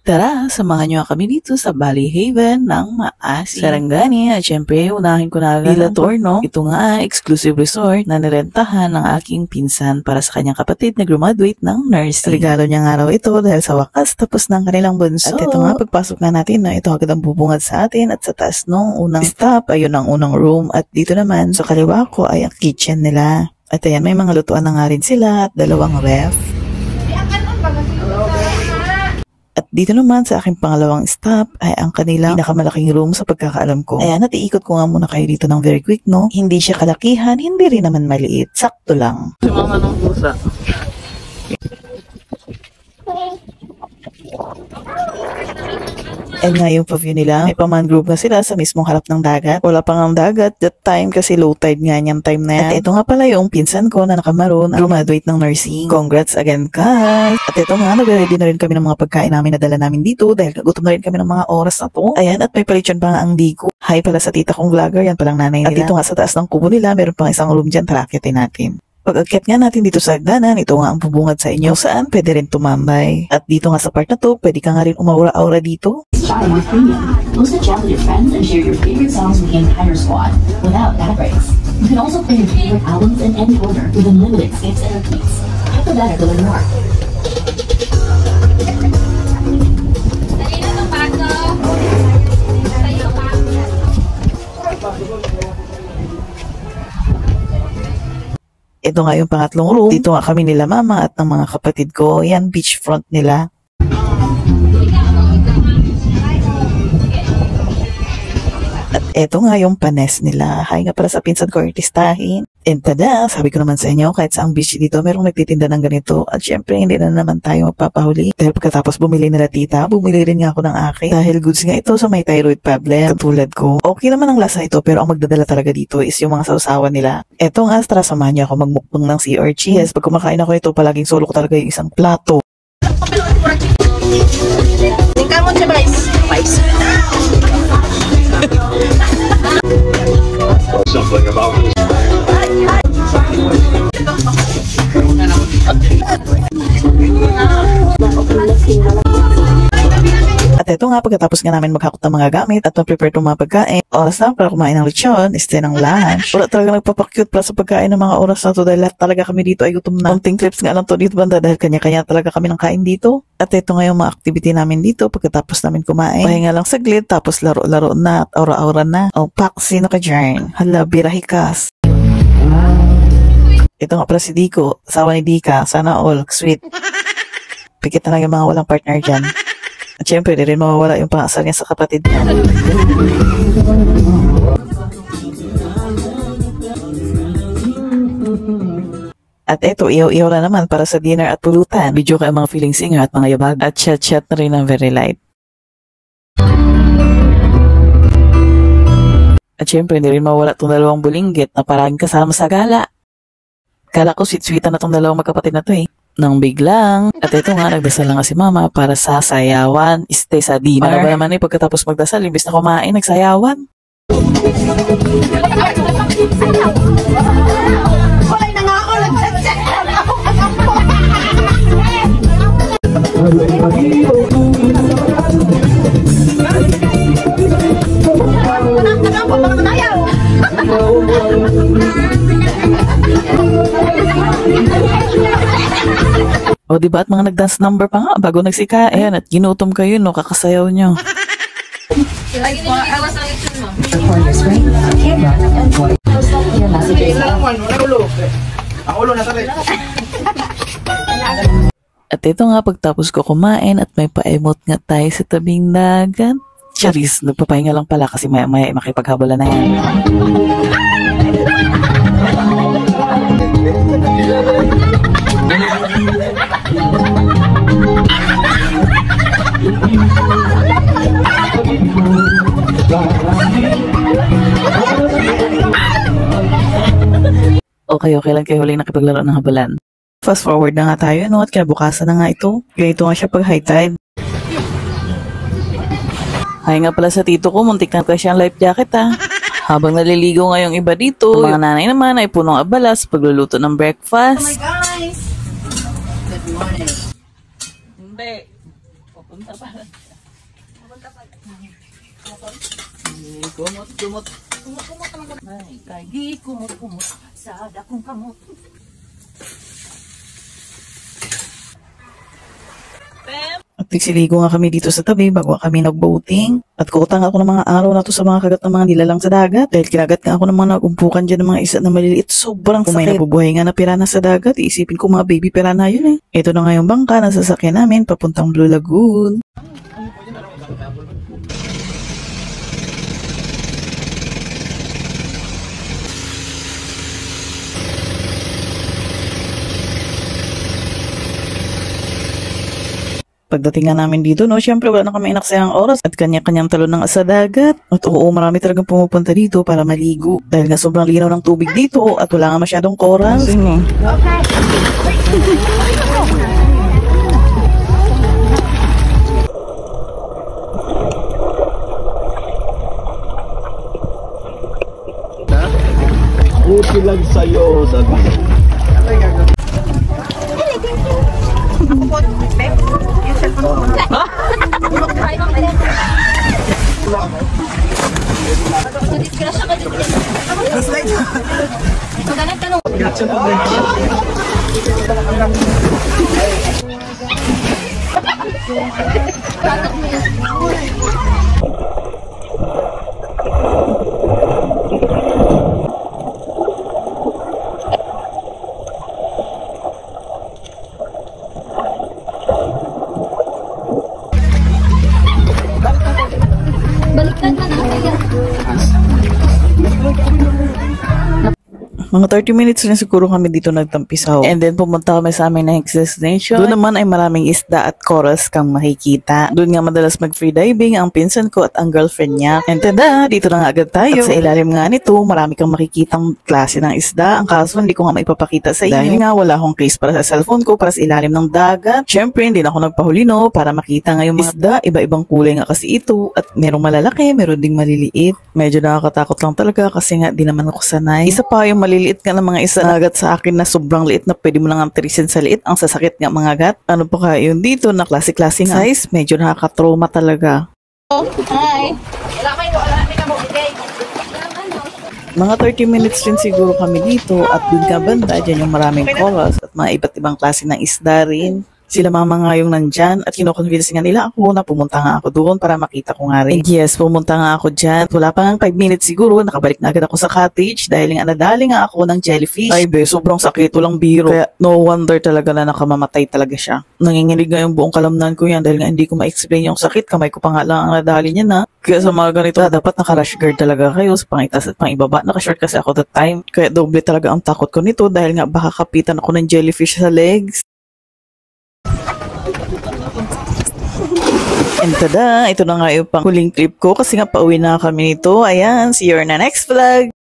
Tara, samahan nyo kami dito sa Bali Haven ng Maasin, Sarangani. At syempre, unahin ko na Villa Torno. Ito nga, exclusive resort na nirentahan ng aking pinsan para sa kanyang kapatid na graduate ng nursing. Regalo niya nga raw ito dahil sa wakas tapos ng kanilang bunso. At ito nga, pagpasok na natin na ito agad ang bubungad sa atin. At sa taas nung unang stop, ayun ang unang room. At dito naman, sa kaliwa ko ay ang kitchen nila. At ayan, may mga lutuan na nga rin sila at dalawang ref. At dito naman sa aking pangalawang stop ay ang kanilang pinakamalaking room sa pagkakaalam ko. Ayan, at iikot ko nga muna kayo dito ng very quick, no? Hindi siya kalakihan, hindi rin naman maliit. Sakto lang. Sumama ng pusa. And nga yung pa-view nila, may pa-mangrove na sila sa mismong harap ng dagat. Wala pang ang dagat that time kasi low tide nga niyang time na yan. At ito nga pala yung pinsan ko na nakamaroon ang graduate ng nursing. Congrats again, guys! At ito nga, nag-ready na rin kami ng mga pagkain namin na dala namin dito dahil gutom na rin kami ng mga oras na to. Ayan, at may palityon pa nga ang Dico. Hi pala sa tita kong vlogger, yan palang nanay nila. At dito nga sa taas ng kubo nila, meron pang isang room dyan, tarakitin natin. Pag-akyat nga natin dito sa hagdanan, ito nga ang bubungad sa inyo saan pwede rin tumambay. At dito nga sa part na to, pwede ka nga rin umaura-aura dito. Post a chat with your friends and share your favorite songs with the entire squad without ad breaks. You can also play your favorite albums in any order with unlimited skips and repeats. Click the letter to learn more. Ito nga yung pangatlong room. Dito nga kami nila mama at ng mga kapatid ko. Yan, beachfront nila. At eto nga yung panes nila. Hay nga para sa pinsan ko, artistahin. And tada, sabi ko naman sa inyo, kahit sa ang beach dito, merong nagtitinda ng ganito. At syempre, hindi na naman tayo magpapahuli. Dahil pagkatapos bumili nila tita, bumili rin nga ako ng akin. Dahil goods nga ito sa may thyroid problem. Katulad ko. Okay naman ang lasa ito, pero ang magdadala talaga dito is yung mga sausawan nila. Eto nga, tara samahan niyo ako magmukbang ng sea urchin. Yes, pag kumakain ako ito, palaging solo ko talaga yung isang plato. Tingnan mo siya, guys. Something about At ito nga, pagkatapos nga namin maghakot ng mga gamit at mag-prepare ng mga pagkain, oras na para kumain ng lechon, este ng lunch. Wala talaga nagpapakyut para sa pagkain ng mga oras na to dahil lahat talaga kami dito ay gutom na. Konting clips nga lang to dito banda dahil kanya-kanya talaga kami ng kain dito. At ito nga yung mga activity namin dito pagkatapos namin kumain. Pahinga lang saglit, tapos laro-laro na at aura-aura na. O pak, sino ka dyan? Hala, birahikas. Ito nga pala si Dico, asawa ni Dika, sana all, sweet. Pikit na lang yung mga walang partner dyan. At syempre, di rin mawawala yung pangasal niya sa kapatid niya. At eto, iyaw-iyaw na naman para sa dinner at pulutan. Video kayo mga feeling singer at mga yabag. At chat-chat na rin ang very light. At syempre, hindi rin mawala itong dalawang bulinggit na parang kasama sa gala. Kala ko sweet-sweetan na itong dalawang magkapatid na to eh. Nang biglang. At ito nga, nagdasal lang nga si mama para sa sayawan, stay sa dinner. Para ba naman eh, pagkatapos magdasal, imbis na kumain, nagsayawan. O diba at mga nag-dance number pa nga bago nagsika. Ayan at ginutom kayo no, kakasayaw nyo. At ito nga pagtapos ko kumain at may pa-emote nga tayo sa tabing dagat. Charis, nagpapahinga lang pala kasi maya-maya makipaghabala na yan. Okay lang kayo huling nakipaglaro ng habalan. Fast forward na nga tayo, no? At kinabukasan na nga ito. Ganito nga siya pag high tide. Ay nga pala sa tito ko, muntik na ka siyang life jacket ha. Habang naliligo nga yung iba dito, ang mga nanay naman ay punong abala sa pagluluto ng breakfast. Oh my guys! Good morning. Hindi. Kumot. Ay, kay kumot sa dakong kamot. At nagsiligo nga kami dito sa tabi bago kami nag-boating. At kuutang ako ng mga araw na to sa mga kagat ng mga nilalang sa dagat. Dahil kinagat nga ako ng mga nagumpukan dyan ng mga isa na maliliit. Sobrang sakit. Kung may nabubuhay nga na pirana sa dagat, iisipin ko mga baby pirana yun eh. Ito na nga yung bangka na sasakyan namin papuntang Blue Lagoon. Pagdating nga namin dito, no, syempre wala na kami inaksayang oras at kanya-kanyang talon ng sa dagat. At oo, marami talagang pumupunta dito para maligo. Dahil nga sobrang linaw ng tubig dito at wala nga masyadong coral. Buti lang sa'yo, sabi. Mga 30 minutes na siguro kami dito nagtampisaw. And then pumunta kami sa aming next destination. Doon naman ay maraming isda at corals kang makikita. Doon nga madalas mag-free diving ang pinsan ko at ang girlfriend niya. And tada, dito na nga agad tayo. At sa ilalim nga nito, marami kang makikitang klase ng isda. Ang kaso hindi ko nga maipapakita sa inyo. Dahil nga wala akong case para sa cellphone ko para sa ilalim ng dagat. Syempre, hindi na ako nagpahuli no para makita nga yung mga isda. Iba-ibang kulay nga kasi ito. At merong malalaki, meron ding maliliit. Medyo nakakatakot lang talaga kasi nga di naman ako sanay. Isa pa yung maliliit nga ng mga isa nagat sa akin na sobrang liit na pwede mo nang tirisin sa liit. Ang sasakit nga mga gat. Ano pa kaya yun dito na klase-klase size? Medyo nakaka-trauma talaga. Hi. Wala may kamubigay. Mga 30 minutes din siguro kami dito at dun ka banda, dyan yung maraming corals at mga iba't ibang klase ng isda rin. Sila mama nga yung nandyan at kinoconvince nga nila ako na pumunta nga ako doon para makita ko nga rin. And yes, pumunta nga ako dyan. Wala pa nga 5 minutes siguro, nakabalik na agad ako sa cottage dahil nga nadali nga ako ng jellyfish. Ay be, sobrang sakit, walang biro. Kaya no wonder talaga na nakamamatay talaga siya. Nanginginig nga yung buong kalamnan ko yan dahil nga hindi ko ma-explain yung sakit. Kamay ko pa nga lang ang nadali niya na. Kaya sa mga ganito, dapat naka-rash guard talaga kayo sa pangitas at pangibaba. Naka-short kasi ako that time. Kaya doble talaga ang takot ko nito dahil nga baka kapitan ako ng jellyfish sa legs. And tada, ito na nga yung pang huling trip ko kasi nga pauwi na kami nito. Ayan, see you in the next vlog!